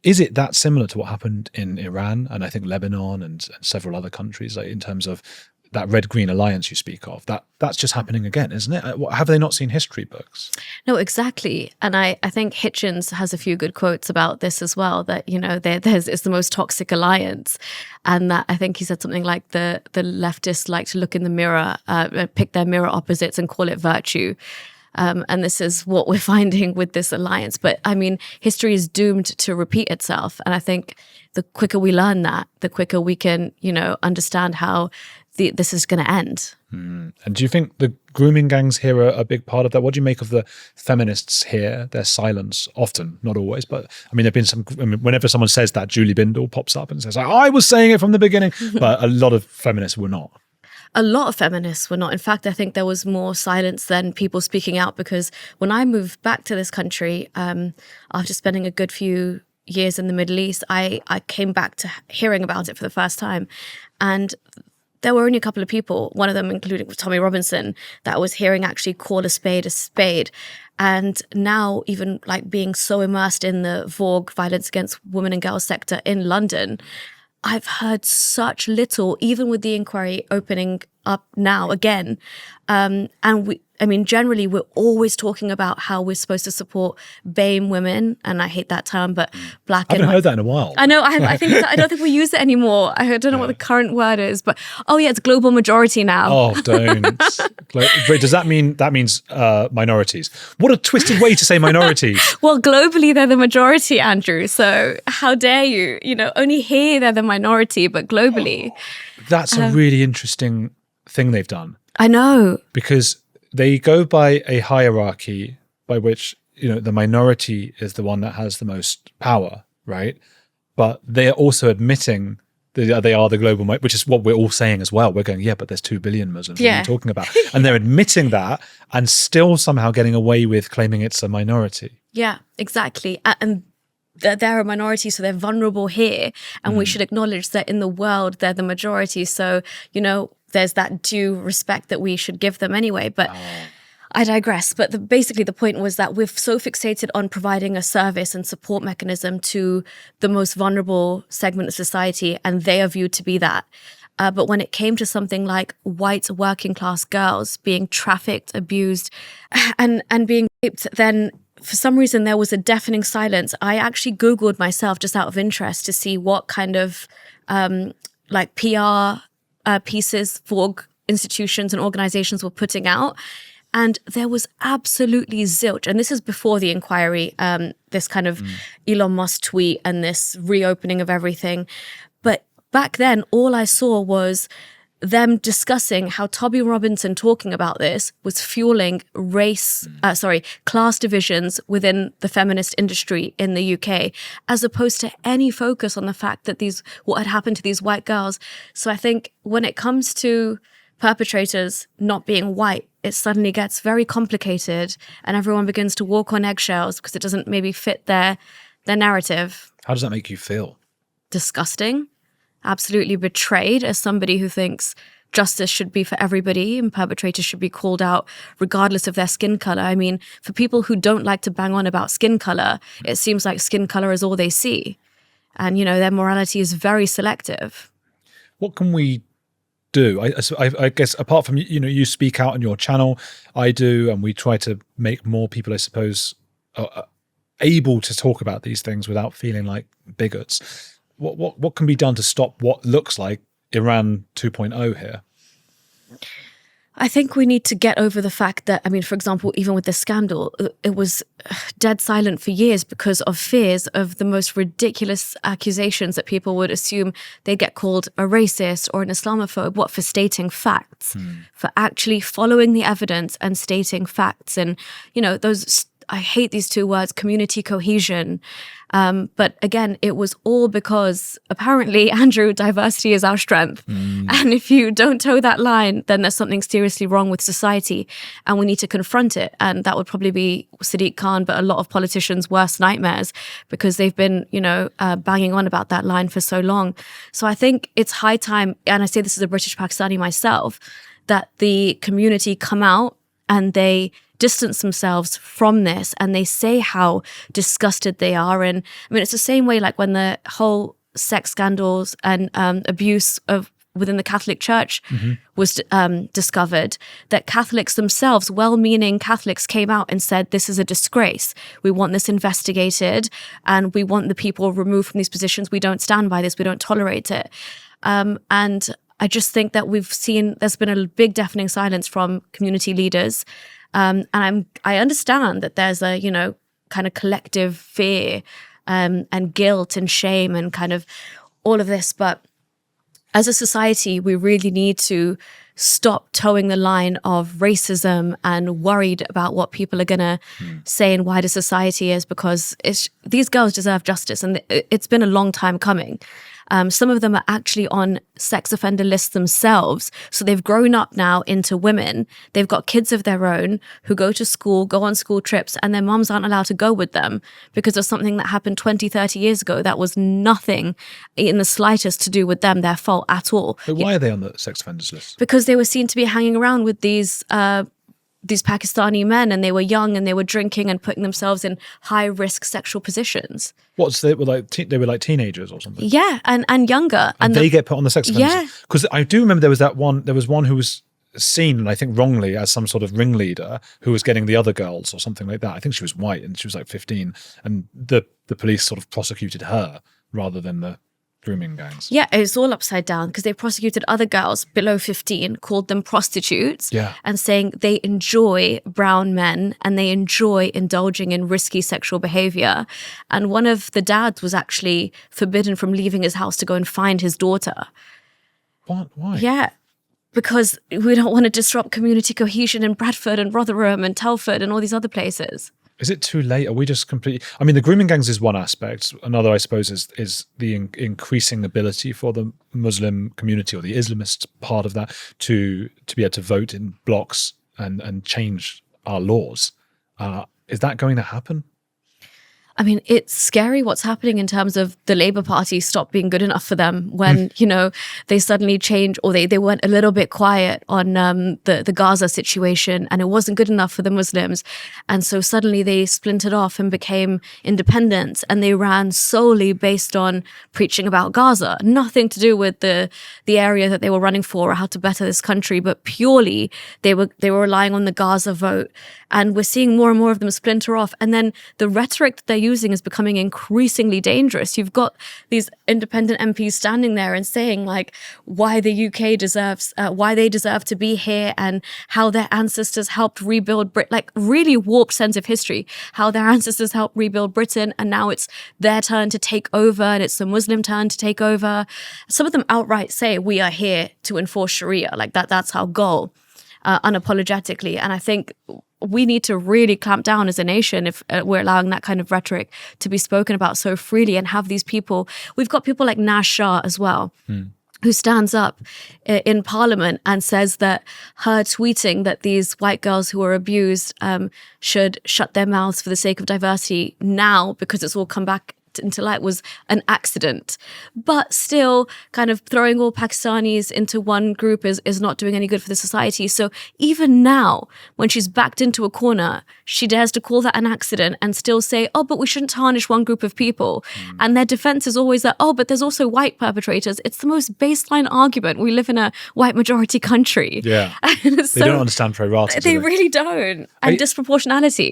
is it that similar to what happened in Iran and I think Lebanon and several other countries, like in terms of that red-green alliance you speak of? That's just happening again, isn't it? Have they not seen history books? No, exactly. And I think Hitchens has a few good quotes about this as well, that, it's the most toxic alliance. And that I think he said something like the leftists like to look in the mirror, pick their mirror opposites and call it virtue. And this is what we're finding with this alliance. But I mean, history is doomed to repeat itself. And I think the quicker we learn that, the quicker we can, understand how this is going to end. And do you think the grooming gangs here are a big part of that? What do you make of the feminists here, their silence? Often, not always, but I mean, whenever someone says that, Julie Bindel pops up and says, I was saying it from the beginning, but a lot of feminists were not. A lot of feminists were not. In fact, I think there was more silence than people speaking out, because when I moved back to this country, after spending a good few years in the Middle East, I came back to hearing about it for the first time. And there were only a couple of people, one of them including Tommy Robinson, that was hearing actually call a spade a spade. And now, even like being so immersed in the Vogue violence against women and girls sector in London, I've heard such little, even with the inquiry opening up now again. Generally, we're always talking about how we're supposed to support BAME women, and I hate that term, but black. I haven't heard that in a while. I know. I think I don't think we use it anymore. I don't know what the current word is, but it's global majority now. Oh, don't. Wait, does that mean minorities? What a twisted way to say minorities. Well, globally they're the majority, Andrew. So how dare you? Only here they're the minority, but globally. That's a really interesting thing they've done. I know. Because they go by a hierarchy by which, the minority is the one that has the most power, right? But they are also admitting that they are the global, which is what we're all saying as well. We're going, but there's 2 billion Muslims. What are you talking about? And they're admitting that and still somehow getting away with claiming it's a minority. Yeah, exactly. And they're a minority, so they're vulnerable here. And we should acknowledge that in the world, they're the majority. So, there's that due respect that we should give them anyway. But I digress. But basically the point was that we're so fixated on providing a service and support mechanism to the most vulnerable segment of society, and they are viewed to be that. But when it came to something like white working class girls being trafficked, abused, and being raped, then for some reason there was a deafening silence. I actually Googled myself just out of interest to see what kind of PR pieces Vogue institutions and organizations were putting out. And there was absolutely zilch. And this is before the inquiry, this kind of Elon Musk tweet and this reopening of everything. But back then, all I saw was them discussing how Tommy Robinson talking about this was fueling class divisions within the feminist industry in the UK, as opposed to any focus on the fact that what had happened to these white girls. So I think when it comes to perpetrators not being white, it suddenly gets very complicated and everyone begins to walk on eggshells because it doesn't maybe fit their narrative. How does that make you feel? Disgusting. Absolutely betrayed as somebody who thinks justice should be for everybody and perpetrators should be called out regardless of their skin color. I mean, for people who don't like to bang on about skin color, it seems like skin color is all they see. And, their morality is very selective. What can we do? I guess apart from, you speak out on your channel, I do, and we try to make more people, I suppose, able to talk about these things without feeling like bigots. What can be done to stop what looks like Iran 2.0 here? I think we need to get over the fact that, for example, even with the scandal, it was dead silent for years because of fears of the most ridiculous accusations that people would assume they'd get called a racist or an Islamophobe. For stating facts, for actually following the evidence and stating facts. And, I hate these two words, community cohesion. But again, it was all because apparently, Andrew, diversity is our strength. And if you don't toe that line, then there's something seriously wrong with society and we need to confront it. And that would probably be Sadiq Khan, but a lot of politicians' worst nightmares because they've been, banging on about that line for so long. So I think it's high time, and I say this as a British Pakistani myself, that the community come out and they distance themselves from this, and they say how disgusted they are. And I mean, it's the same way like when the whole sex scandals and abuse of within the Catholic Church was discovered, that Catholics themselves, well-meaning Catholics, came out and said, this is a disgrace. We want this investigated, and we want the people removed from these positions. We don't stand by this. We don't tolerate it. And I just think that there's been a big deafening silence from community leaders. And I understand that there's a, kind of collective fear and guilt and shame and kind of all of this. But as a society, we really need to stop towing the line of racism and worried about what people are going to say and why the society is, because these girls deserve justice, and it's been a long time coming. Some of them are actually on sex offender lists themselves. So they've grown up now into women. They've got kids of their own who go to school, go on school trips, and their mums aren't allowed to go with them because of something that happened 20, 30 years ago that was nothing in the slightest to do with them, their fault at all. But why are they on the sex offenders list? Because they were seen to be hanging around with these Pakistani men, and they were young and they were drinking and putting themselves in high-risk sexual positions. They were like teenagers or something? Yeah, and younger. And they get put on the sex offenders? Yeah. Because I do remember there was one who was seen, I think wrongly, as some sort of ringleader who was getting the other girls or something like that. I think she was white and she was like 15, and the police sort of prosecuted her rather than the grooming gangs. Yeah, it's all upside down because they prosecuted other girls below 15, called them prostitutes, and saying they enjoy brown men and they enjoy indulging in risky sexual behavior. And one of the dads was actually forbidden from leaving his house to go and find his daughter. What? Why? Yeah, because we don't want to disrupt community cohesion in Bradford and Rotherham and Telford and all these other places. Is it too late? Are we just completely... I mean, the grooming gangs is one aspect. Another, I suppose, is the increasing ability for the Muslim community or the Islamists part of that to be able to vote in blocks and change our laws. Is that going to happen? I mean, it's scary what's happening in terms of the Labour Party stopped being good enough for them when, they suddenly changed, or they went a little bit quiet on the Gaza situation, and it wasn't good enough for the Muslims. And so suddenly they splintered off and became independent, and they ran solely based on preaching about Gaza. Nothing to do with the area that they were running for or how to better this country, but purely they were relying on the Gaza vote. And we're seeing more and more of them splinter off. And then the rhetoric that they're using is becoming increasingly dangerous. You've got these independent MPs standing there and saying like why the UK deserves, why they deserve to be here, and how their ancestors helped rebuild Britain, like really warped sense of history, how their ancestors helped rebuild Britain, and now it's their turn to take over, and it's the Muslim turn to take over. Some of them outright say we are here to enforce Sharia, like that's our goal, unapologetically. And I think we need to really clamp down as a nation if we're allowing that kind of rhetoric to be spoken about so freely, and have these people. We've got people like Nash Shah as well, who stands up in Parliament and says that her tweeting that these white girls who are abused should shut their mouths for the sake of diversity now, because it's all come back into light, was an accident. But still, kind of throwing all Pakistanis into one group is not doing any good for the society. So even now, when she's backed into a corner, she dares to call that an accident and still say, oh, but we shouldn't tarnish one group of people. And their defense is always that, oh, but there's also white perpetrators. It's the most baseline argument. We live in a white majority country. Yeah. So they don't understand pro rata. They really don't. And disproportionality.